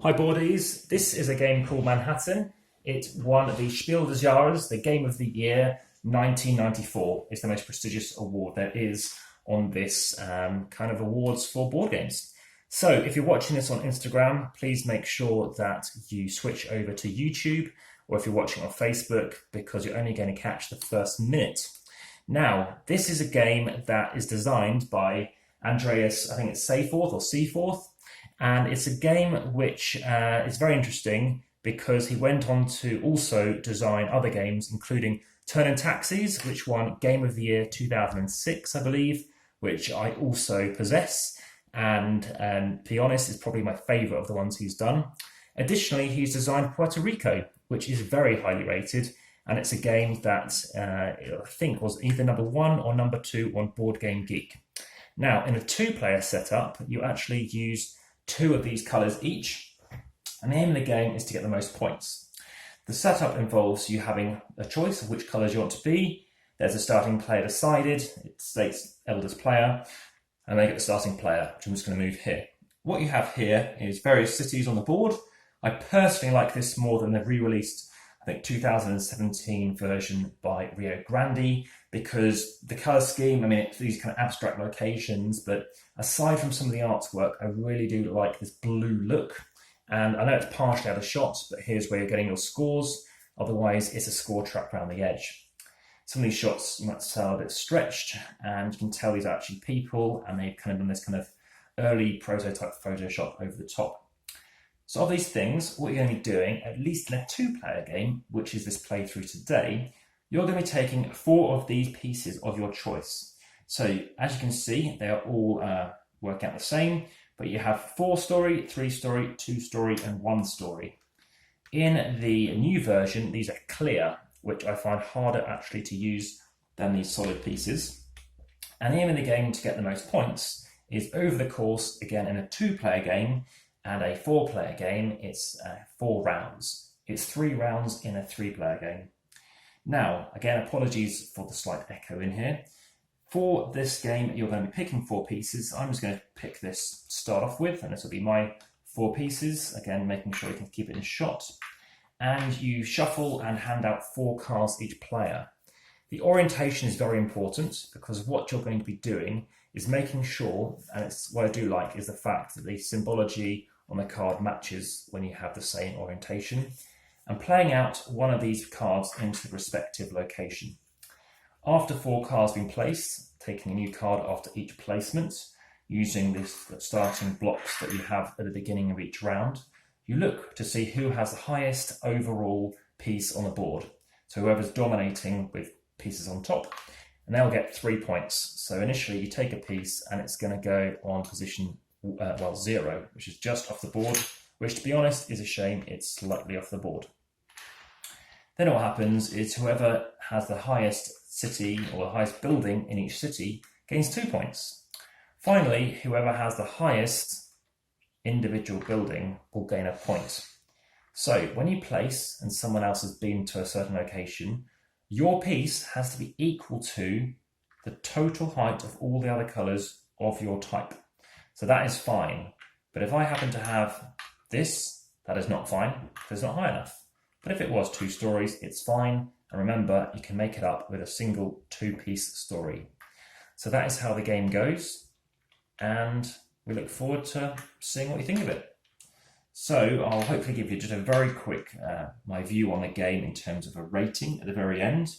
Hi boardies, this is a game called Manhattan. It won the SPIEL.digital, the Game of the Year 1994. It's the most prestigious award there is on this kind of awards for board games. So if you're watching this on Instagram, please make sure that you switch over to YouTube, or if you're watching on Facebook, because you're only going to catch the first minute. Now, this is a game that is designed by Andreas, I think it's Seaforth or Seaforth, and it's a game which is very interesting because he went on to also design other games, including Turn and Taxis, which won Game of the Year 2006, I believe, which I also possess, and to be honest, is probably my favourite of the ones he's done. Additionally, he's designed Puerto Rico, which is very highly rated, and it's a game that I think was either #1 or #2 on BoardGameGeek. Now, in a two-player setup, you actually use two of these colours each, and the aim of the game is to get the most points. The setup involves you having a choice of which colours you want to be. There's a starting player decided, it states eldest player, and they get the starting player, which I'm just going to move here. What you have here is various cities on the board. I personally like this more than the re-released, I think, 2017 version by Rio Grande, because the colour scheme, I mean, it's these kind of abstract locations, but aside from some of the artwork, I really do like this blue look. And I know it's partially out of shot, but here's where you're getting your scores. Otherwise, it's a score track around the edge. Some of these shots you might tell are a bit stretched, and you can tell these are actually people, and they've kind of done this kind of early prototype Photoshop over the top. So of these things, what you're going to be doing, at least in a two-player game, which is this playthrough today, you're going to be taking 4 of these pieces of your choice. So as you can see, they are all working out the same, but you have 4 story, 3 story, 2 story, and 1 story. In the new version, these are clear, which I find harder actually to use than these solid pieces. And the aim of the game to get the most points is over the course, again, in a 2-player game and a 4-player game, it's 4 rounds. It's 3 rounds in a 3-player game. Now, again, apologies for the slight echo in here. For this game, you're going to be picking 4 pieces. I'm just going to pick this to start off with, and this will be my 4 pieces. Again, making sure you can keep it in shot. And you shuffle and hand out 4 cards each player. The orientation is very important because what you're going to be doing is making sure, and it's what I do like, is the fact that the symbology on the card matches when you have the same orientation, and playing out one of these cards into the respective location. After 4 cards have been placed, taking a new card after each placement, using the starting blocks that you have at the beginning of each round, you look to see who has the highest overall piece on the board. So whoever's dominating with pieces on top, and they'll get 3 points. So initially you take a piece and it's going to go on position 0, which is just off the board, which to be honest is a shame, it's slightly off the board. Then what happens is whoever has the highest city or the highest building in each city gains 2 points. Finally, whoever has the highest individual building will gain a point. So when you place and someone else has been to a certain location, your piece has to be equal to the total height of all the other colours of your type. So that is fine. But if I happen to have this, that is not fine because it's not high enough. But if it was 2 stories, it's fine. And remember, you can make it up with a single 2-piece story. So that is how the game goes. And we look forward to seeing what you think of it. So I'll hopefully give you just a very quick, my view on the game in terms of a rating at the very end.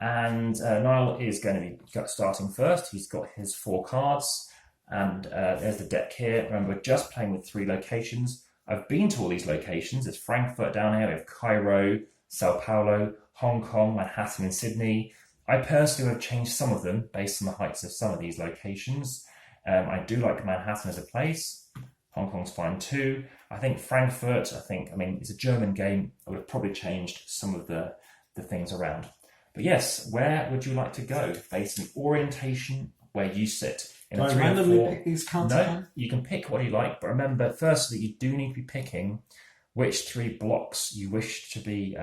And Niall is going to be starting first. He's got his 4 cards. And there's the deck here. Remember, we're just playing with 3 locations. I've been to all these locations. There's Frankfurt down here, we have Cairo, Sao Paulo, Hong Kong, Manhattan and Sydney. I personally have changed some of them based on the heights of some of these locations. I do like Manhattan as a place. Hong Kong's fine too. I think Frankfurt, I mean, it's a German game. I would have probably changed some of the things around. But yes, where would you like to go based on orientation where you sit? Do I randomly pick these cards? No, you can pick what you like, but remember, firstly, you do need to be picking which 3 blocks you wish to be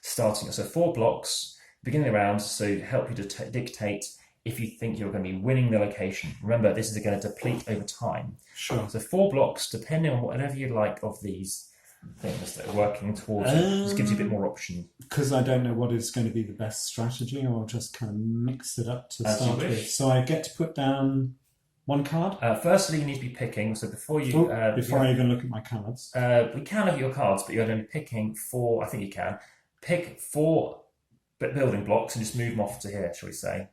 starting. So 4 blocks, beginning of the round, so help you to dictate if you think you're going to be winning the location. Remember, this is going to deplete over time. Sure. So 4 blocks, depending on whatever you like of these things that are working towards it. Just gives you a bit more option. Because I don't know what is going to be the best strategy, I'll just kind of mix it up to start with. So I get to put down 1 card? Firstly, you need to be picking. So before you... before I even look at my cards. We can look at your cards, but you're going to be picking 4... I think you can. Pick 4 building blocks and just move them off to here, shall we say.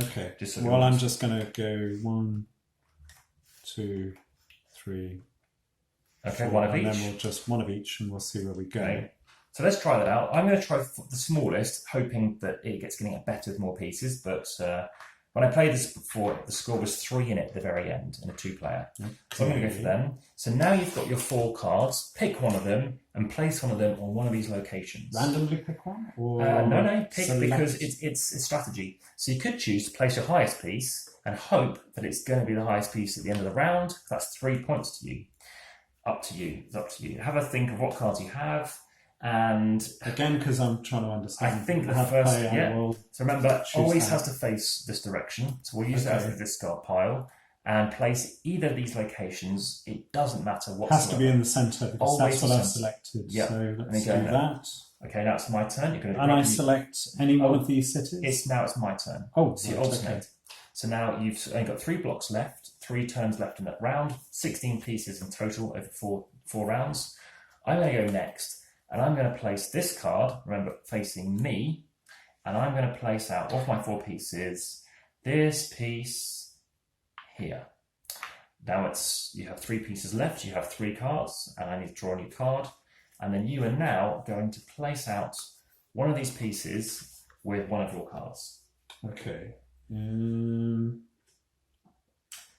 Okay. Well, I'm just going to go 1, 2, 3... Okay, 4, one of and each. then we'll just one of each, and we'll see where we go. Okay. So let's try that out. I'm going to try the smallest, hoping that it gets getting better with more pieces. But when I played this before, the score was 3 in it at the very end in a 2-player. Okay. So I'm going to go for them. So now you've got your 4 cards. Pick one of them and place one of them on one of these locations. Randomly pick one? Or no, pick because it's strategy. So you could choose to place your highest piece and hope that it's going to be the highest piece at the end of the round. That's 3 points to you. Up to you. It's up to you. Have a think of what cards you have, and again, because I'm trying to understand. I think the first, So remember, always has to face this direction. So we'll use that as the discard pile and place either of these locations. It doesn't matter what. Has to be in the centre because always that's what I've selected. Yeah. So let's do that. Okay, now it's my turn. You're going to. And I select any one of these cities. Now it's my turn. Oh, so you alternate. Okay. So now you've only got 3 blocks left, 3 turns left in that round, 16 pieces in total over 4 rounds. I'm going to go next, and I'm going to place this card, remember, facing me, and I'm going to place out of my 4 pieces this piece here. Now you have 3 pieces left, you have 3 cards, and I need to draw a new card, and then you are now going to place out one of these pieces with one of your cards. Okay.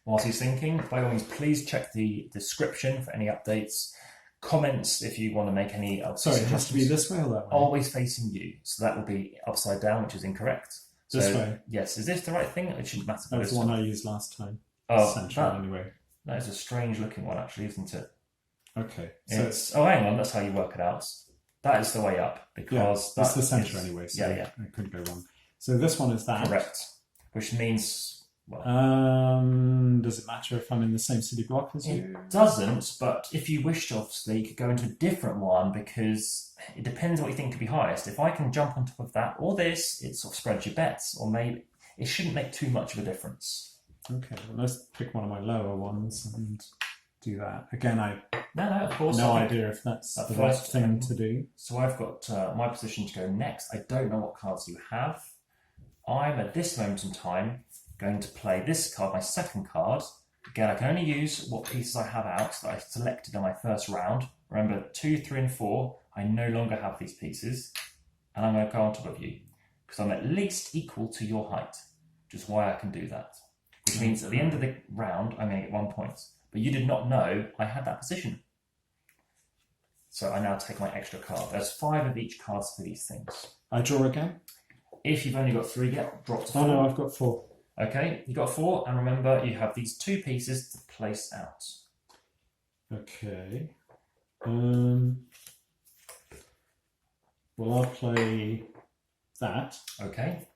Whilst he's thinking, by all means, please check the description for any updates. Comments if you want to make any. Sorry, it has to be this way or that way? Always facing you. So that will be upside down, which is incorrect. This way? Yes. Is this the right thing? It shouldn't matter. That was the one I used last time. Anyway. That is a strange looking one, actually, isn't it? Okay. So hang on. That's how you work it out. That is the way up because that's the centre anyway. So I couldn't go wrong. So this one is that. Correct. Which means, well... does it matter if I'm in the same city block as you? It doesn't, but if you wish to, obviously, you could go into a different one because it depends on what you think could be highest. If I can jump on top of that or this, it sort of spreads your bets, or maybe it shouldn't make too much of a difference. Okay, well, let's pick one of my lower ones and do that. Again, of course. No idea if that's the right thing to do. So I've got my position to go next. I don't know what cards you have. I'm, at this moment in time, going to play this card, my second card. Again, I can only use what pieces I have out that I selected in my first round. Remember, 2, 3, and 4, I no longer have these pieces. And I'm going to go on top of you, because I'm at least equal to your height, which is why I can do that. Which means at the end of the round, I'm going to get 1 point. But you did not know I had that position. So I now take my extra card. There's 5 of each card for these things. I draw again? If you've only got 3, drop to 4. Oh no, I've got 4. Okay, you've got 4, and remember you have these 2 pieces to place out. Okay. Well, I'll play that. Okay.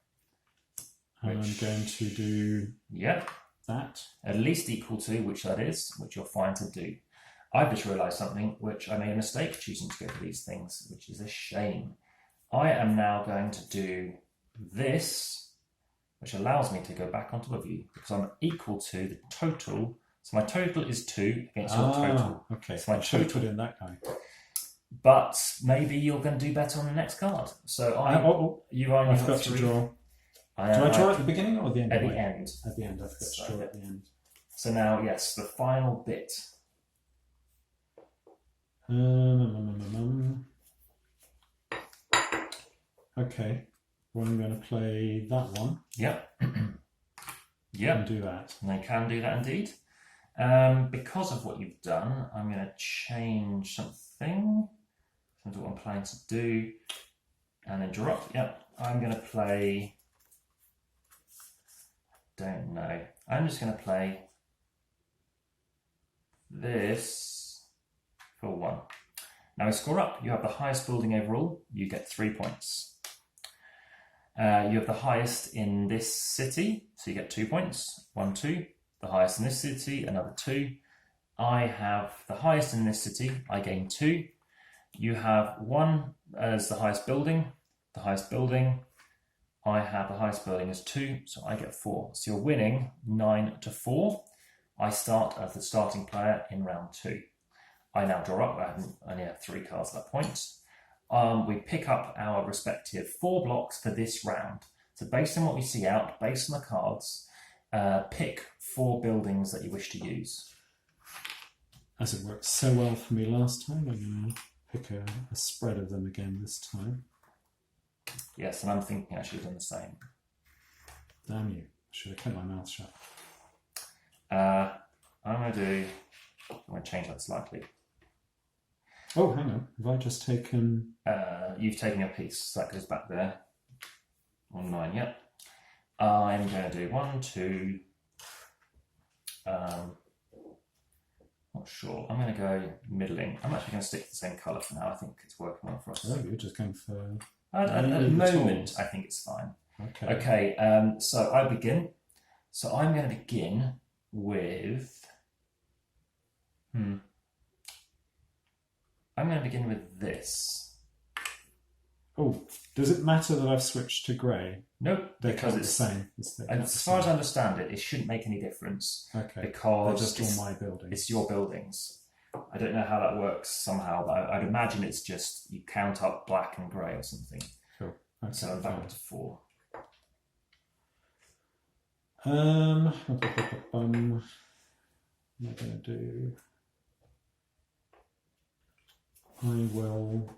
And I'm going to do that. At least equal to, which that is, which you're fine to do. I've just realised something, which I made a mistake choosing to go for these things, which is a shame. I am now going to do this, which allows me to go back on top of you, because I'm equal to the total. So my total is 2 against your total. Okay, so my total put in that guy. But maybe you're going to do better on the next card. So you've only I've got 3. To draw. Do I draw at the beginning or at the end? At the end. At the end, I've got to draw at the end. So now, yes, the final bit. Okay. Well, I'm going to play that one. Yep. And do that. And I can do that indeed. Because of what you've done, I'm going to change something. That's what I'm planning to do. And then drop. Yep. I'm going to play... don't know. I'm just going to play this for 1. Now we score up. You have the highest building overall. You get 3 points. You have the highest in this city, so you get 2 points. 1, 2. The highest in this city, another 2. I have the highest in this city, I gain 2. You have 1 as the highest building. The highest building, I have the highest building as 2, so I get 4. So you're winning 9-4. I start as the starting player in round 2. I now draw up. I only have 3 cards at that point. We pick up our respective 4 blocks for this round. So based on what we see out, based on the cards, pick 4 buildings that you wish to use. As it worked so well for me last time, I'm going to pick a spread of them again this time. Yes, and I'm thinking I should have done the same. Damn you. I should have kept my mouth shut. I'm going to change that slightly. Oh, hang on. Have I just taken... You've taken a piece, so that goes back there. On 9, yep. I'm going to do 1, 2... not sure. I'm going to go middling. I'm actually going to stick to the same colour for now. I think it's working well for us. Oh, you're just going for... At the moment, I think it's fine. Okay, so I begin. So I'm going to begin with... I'm going to begin with this. Oh, does it matter that I've switched to grey? Nope, because it's the same. As far as I understand it, it shouldn't make any difference. Okay, because they're just all my buildings. It's your buildings. I don't know how that works somehow, but I'd imagine it's just you count up black and grey or something. Cool. Okay, so I'm back up to 4. What am I going to do? I will...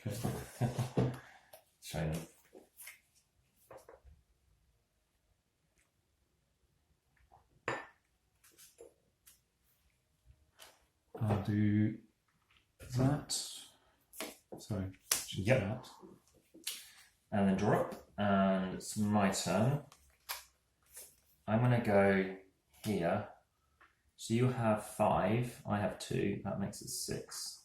Okay. Shame. I'll do that. Sorry, choose that. And then draw up, and it's my turn. I'm going to go here. So you have 5, I have 2, that makes it 6.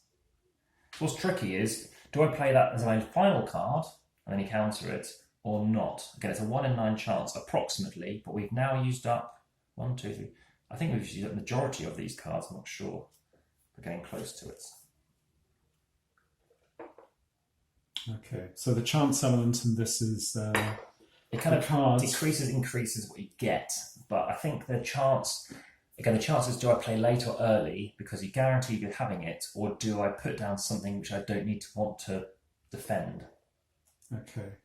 So what's tricky is, do I play that as my final card, and then you counter it, or not? Again, it's a 1 in 9 chance, approximately, but we've now used up 1, 2, 3. I think we've used up the majority of these cards, I'm not sure. We're getting close to it. Okay, so the chance element in this is it kind of decreases, increases what you get, but I think the chance, again, the chance is, do I play late or early because you guarantee you're having it, or do I put down something which I don't need to want to defend? Okay.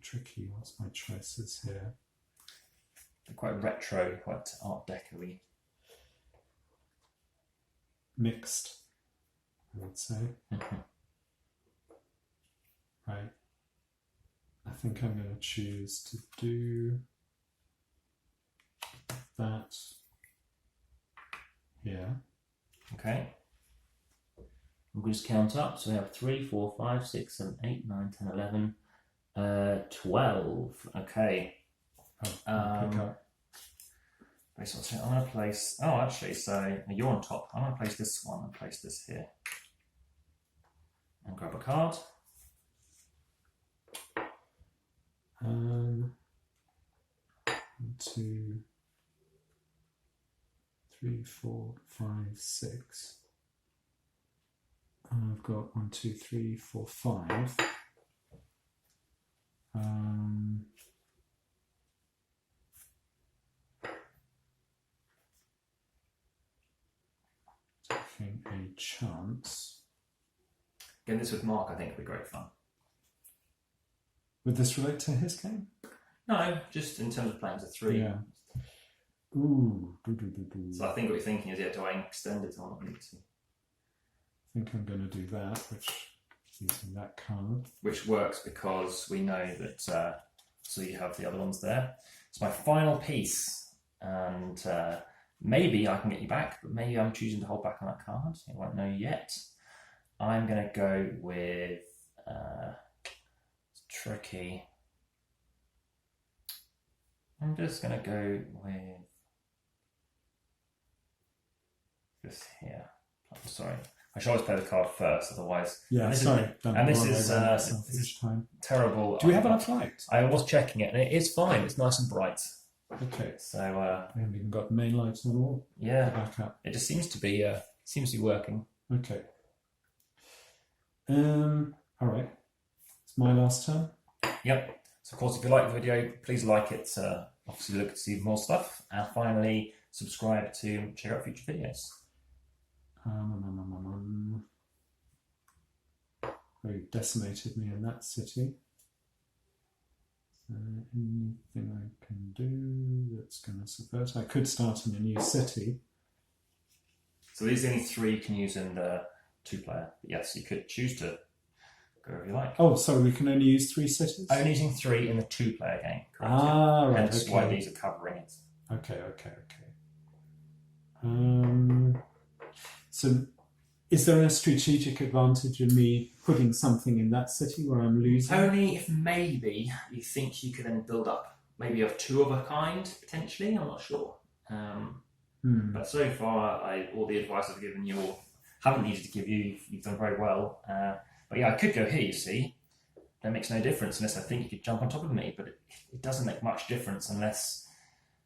Tricky. What's my choices here? They're quite retro, quite Art Deco-y. Mixed, I would say. Right. I think I'm going to choose to do that here. Okay. We'll just count up. So we have 3, 4, 5, 6, 7, 8, 9, 10, 11, 12. Okay. Pick up. I'm going to place... Oh, actually, so you're on top. I'm going to place this one and place this here. And grab a card. 1, 2, 3, 4, 5, 6. And I've got 1, 2, 3, 4, 5. Taking a chance. Getting this with Mark, I think, would be great fun. Would this relate to his game? No, just in terms of playing to 3. Yeah. Ooh. So I think what you're thinking is, yeah, do I extend it or not need to? I think I'm going to do that, using that card. Which works because we know that, so you have the other ones there. It's my final piece, and maybe I can get you back, but maybe I'm choosing to hold back on that card. You won't know yet. I'm going to go with, it's tricky. I'm just going to go with this here. I'm sorry. I should always play the card first, otherwise. Yeah, sorry. This is terrible. Do we have enough light? I was checking it, and it is fine. It's nice and bright. Okay. So we haven't even got the main lights on all. Yeah. Back up. It just seems to be working. Okay. All right. It's my last turn. Yep. So of course, if you like the video, please like it. Obviously, look to see more stuff, and finally subscribe to check out future videos. Very decimated me in that city. Anything I can do that's going to subvert? I could start in a new city. So these are only 3 you can use in the 2-player. Yes, you could choose to go wherever you like. Oh, sorry, we can only use 3 cities? Only using 3 in the 2-player game. Correct? Right. Hence why these are covering it. Okay. So, is there a strategic advantage in me putting something in that city where I'm losing? Only if maybe you think you could then build up. Maybe you have 2 of a kind, potentially. I'm not sure. But so far, all the advice I've given you, or haven't needed to give you, you've done very well. But yeah, I could go here, you see. That makes no difference unless I think you could jump on top of me. But it doesn't make much difference unless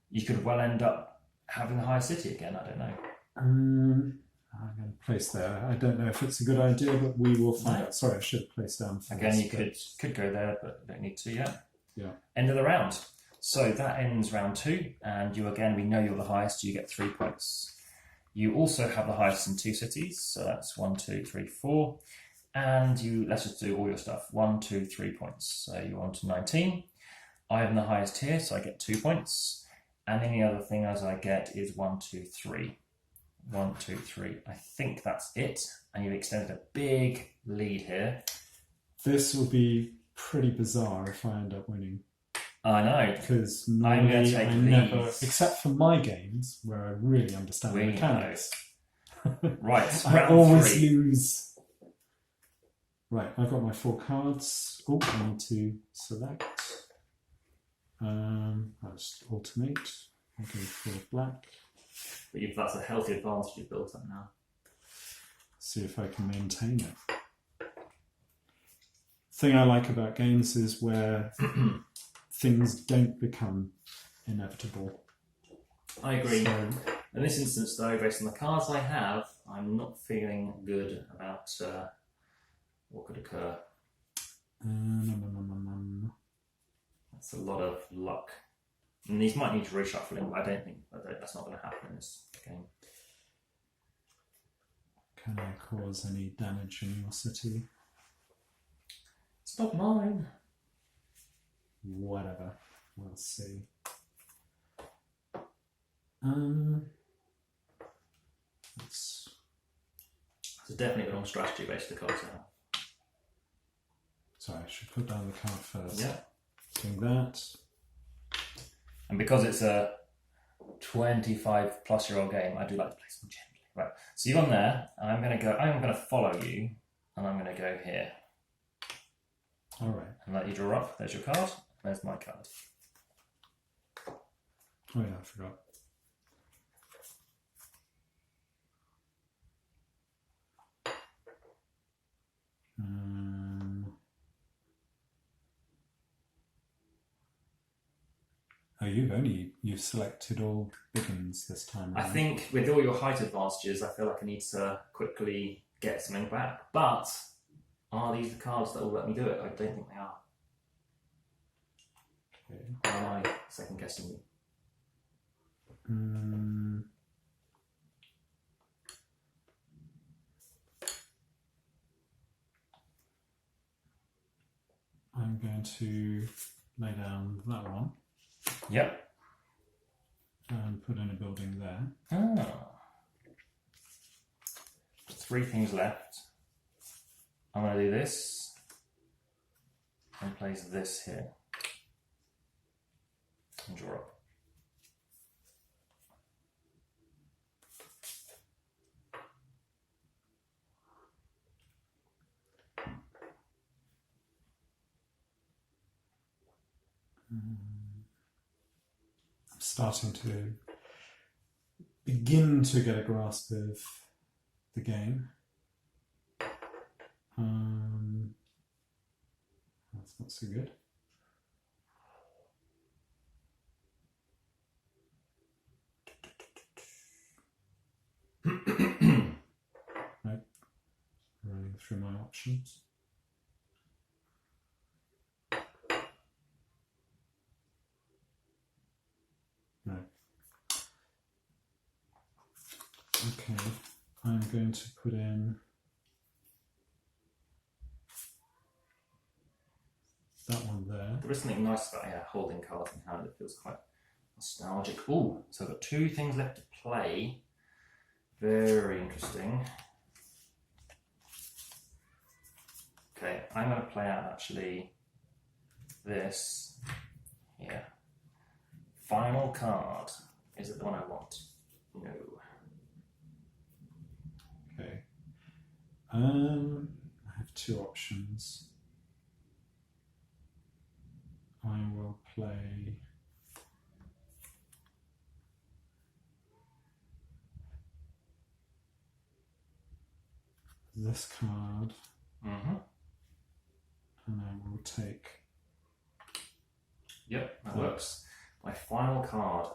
you could well end up having the high city again. I don't know. I'm going to place there. I don't know if it's a good idea, but we will find out. Sorry, I should have placed down first. Again, you could go there, but you don't need to yet. Yeah. End of the round. So that ends round 2, and we know you're the highest, you get 3 points. You also have the highest in 2 cities, so that's 1, 2, 3, 4. And let's just do all your stuff. 1, 2, 3 points. So you're on to 19. I am the highest here, so I get 2 points. And any other thing as I get is 1, 2, 3. 1, 2, 3. I think that's it. And you've extended a big lead here. This will be pretty bizarre if I end up winning. I know. Because normally I never, except for my games, where I really understand the mechanics. Right, I always lose. Right, I've got my 4 cards. Oh, I need to select. I'll just alternate. I'll go for black. But that's a healthy advantage you've built up now. See if I can maintain it. Thing I like about games is where things don't become inevitable. I agree. So, in this instance, though, based on the cards I have, I'm not feeling good about what could occur. That's a lot of luck. And these might need reshuffling, but I don't think that's not going to happen in this game. Can I cause any damage in your city? It's not mine. Whatever. We'll see. It's definitely the wrong strategy based on the cards now. Sorry, I should put down the card first. Yeah. Doing that. And because it's a 25-plus-year-old game, I do like to play some gently. Right. So you're on there, and I'm going to follow you, and I'm going to go here. All right. And let you draw up. There's your card. There's my card. Oh yeah, I forgot. Oh, you've selected all big ones this time around. I think with all your height advantages, I feel like I need to quickly get something back. But are these the cards that will let me do it? I don't think they are. Okay. Or am I second guessing you? I'm going to lay down that one. Yep. And put in a building there. Ah. 3 things left. I'm going to do this and place this here and draw up. starting to begin to get a grasp of the game. That's not so good. Right. Running through my options. No. Okay, I'm going to put in that one there. There is something nice about holding cards in hand. It feels quite nostalgic. Ooh, so I've got 2 things left to play. Very interesting. Okay, I'm going to play out actually this here. Final card. Is it the one I want? No. Okay. I have 2 options. I will play this card, and I will take. Yep, that works. My final card.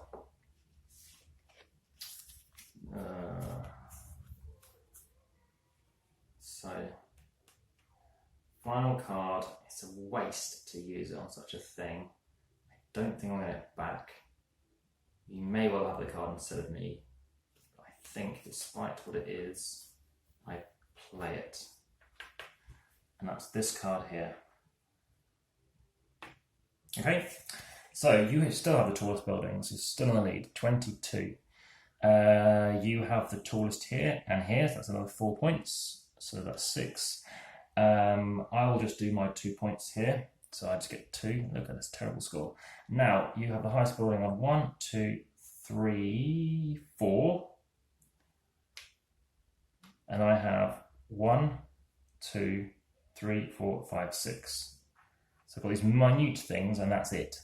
So, final card. It's a waste to use it on such a thing. I don't think I'm going to get it back. You may well have the card instead of me. But I think, despite what it is, I play it. And that's this card here. Okay, so you still have the tallest buildings. You're still in the lead, 22. You have the tallest here and here, so that's another 4 points. So that's 6. I will just do my 2 points here. So I just get 2. Look at this terrible score. Now, you have the highest building on 1, 2, 3, 4. And I have 1, 2, 3, 4, 5, 6. So I've got these minute things, and that's it.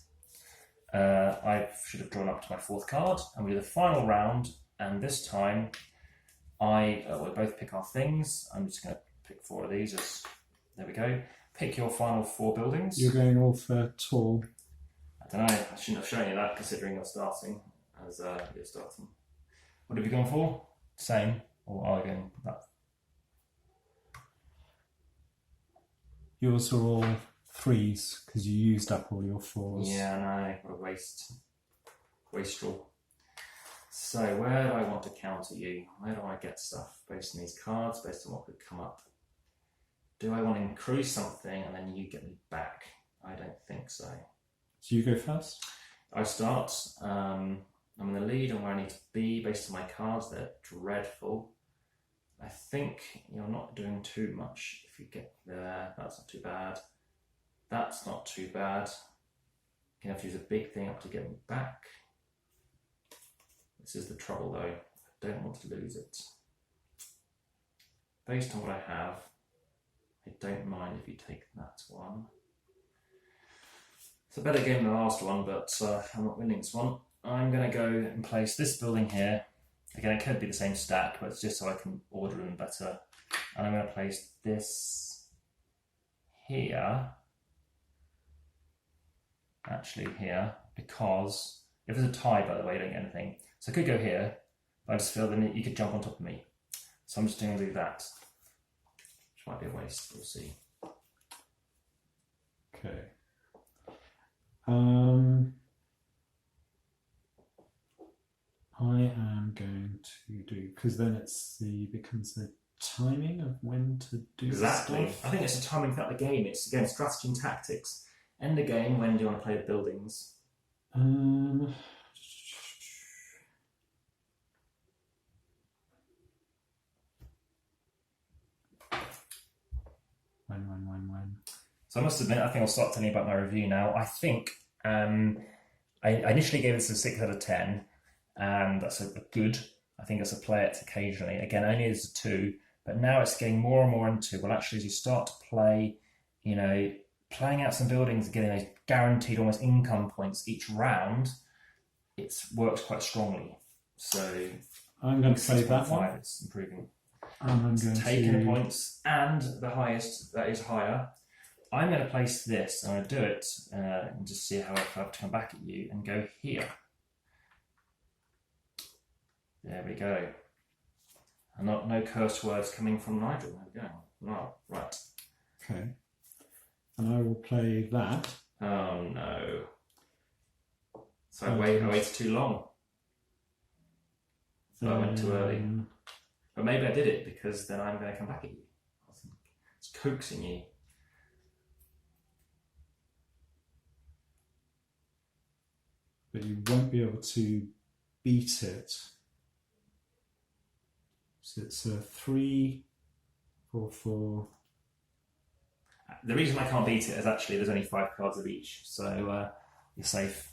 I should have drawn up to my 4th card, and we do the final round. And this time, we'll both pick our things. I'm just going to pick 4 of these. There we go. Pick your final 4 buildings. You're going all for tall. I don't know. I shouldn't have shown you that, considering you're starting as you're starting. What have you gone for? Same, or are you going that? Yours are all 3s because you used up all your 4s. Yeah, no, what a waste. Wastrel. So where do I want to counter you? Where do I get stuff based on these cards, based on what could come up? Do I want to increase something and then you get me back? I don't think so. So you go first? I start. I'm in the lead on where I need to be based on my cards. They're dreadful. I think you're not doing too much if you get there. That's not too bad. That's not too bad. You have to use a big thing up to get me back. This is the trouble though. I don't want to lose it. Based on what I have, I don't mind if you take that one. It's a better game than the last one, but I'm not winning this one. I'm going to go and place this building here. Again, it could be the same stack, but it's just so I can order them better. And I'm going to place this here. Actually here, because if there's a tie, by the way, you don't get anything. So I could go here, but I just feel that you could jump on top of me. So I'm just going to do that. Which might be a waste, we'll see. Okay. I am going to do, because then becomes the timing of when to do Exactly. stuff. I think it's a timing throughout the game. It's again strategy and tactics. End the game. When do you want to play the buildings? When. So I must admit, I think I'll start telling you about my review now. I think I initially gave this a 6 out of 10, and that's a good. I think as a play it occasionally. Again, only as a 2, but now it's getting more and more into, well, actually, as you start to play, playing out some buildings, getting those guaranteed almost income points each round, it works quite strongly. So I'm going to play that 6.5, one. it's improving. And I'm going Taking to... points, and the highest that is higher. I'm going to place this. I'm going to do it and just see how I have to come back at you and go here. There we go. And no curse words coming from Nigel. There we go. No, right. Okay. And I will play that. Oh no. So I waited too long. So I went too early. But maybe I did it because then I'm going to come back at you. It's coaxing you. But you won't be able to beat it. So it's a 3, 4, 4. The reason I can't beat it is actually there's only 5 cards of each, so you're safe.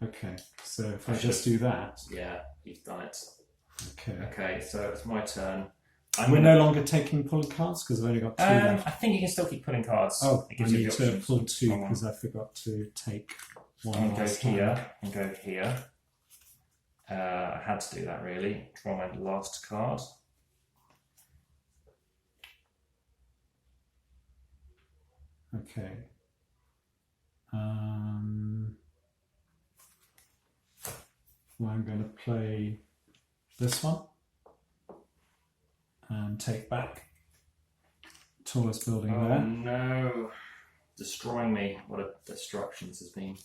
Okay, so if I just do that. Yeah, you've done it. Okay. Okay, so it's my turn. We're no longer taking pulling cards because I've only got 2 left. I think you can still keep pulling cards. Oh, it I gives you need the to options. pull 2 because I forgot to take one. I'm going to last go time. here and go here. I had to do that really. Draw my last card. Okay. Well, I'm going to play this one and take back. Tallest building Oh there. no. Destroying me. What a destruction this has been.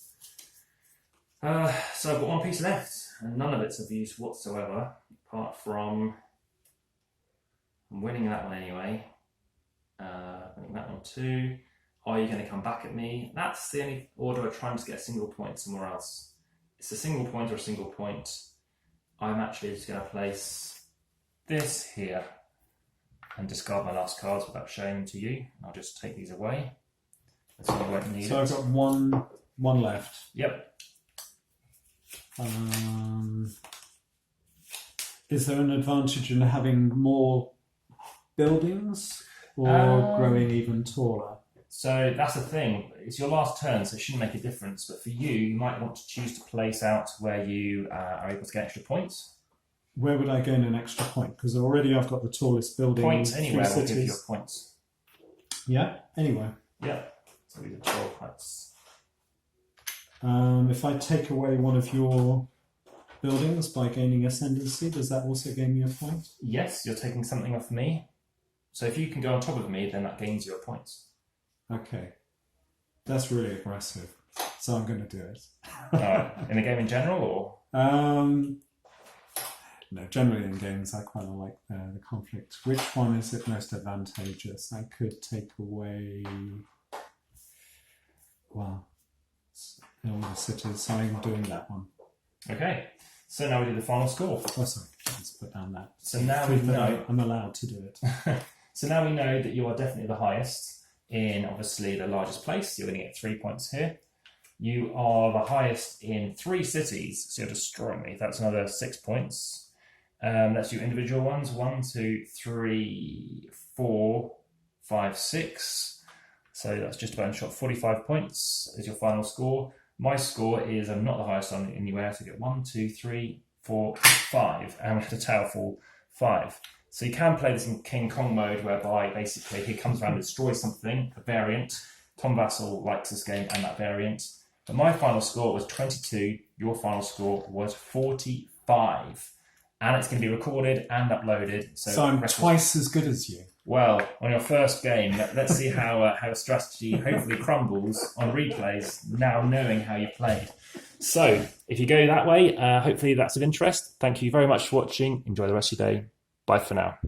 So I've got 1 piece left, and none of it's of use whatsoever, apart from I'm winning that one anyway. Winning that one too. Are you going to come back at me? That's the only order I'm trying to get a single point somewhere else. It's a single point or a single point. I'm actually just going to place this here and discard my last cards without showing them to you. I'll just take these away. So you won't need it. I've got one left. Yep. Is there an advantage in having more buildings or growing even taller? So that's the thing. It's your last turn, so it shouldn't make a difference. But for you, you might want to choose to place out where you are able to get extra points. Where would I gain an extra point? Because already I've got the tallest building. Points anywhere will give cities. you points. Yeah, anywhere. Yeah. So these are 12 points. If I take away one of your buildings by gaining ascendancy, does that also gain me a point? Yes, you're taking something off me. So if you can go on top of me, then that gains your points. Okay. That's really aggressive. So I'm going to do it. In the game in general, or? No, generally in games I quite like the conflict. Which one is it most advantageous? I could take away... Well, all the cities, so I'm doing that one. Okay, so now we do the final score. Oh, sorry, let's put down that. So now we know... I'm allowed to do it. So now we know that you are definitely the highest in, obviously, the largest place. You're going to get 3 points here. You are the highest in 3 cities, so you're destroying me. That's another 6 points. That's your individual ones. 1, 2, 3, 4, 5, 6. So that's just about in shot. 45 points is your final score. My score is I'm not the highest on anywhere, so I get 1, 2, 3, 4, 5, and we have a tower fall 5. So you can play this in King Kong mode, whereby basically he comes around and destroys something, a variant. Tom Vassell likes this game and that variant. But my final score was 22. Your final score was 45. And it's going to be recorded and uploaded. So I'm twice as good as you. Well, on your first game, let's see how strategy hopefully crumbles on replays, now knowing how you played. So, if you go that way, hopefully that's of interest. Thank you very much for watching. Enjoy the rest of your day. Bye for now.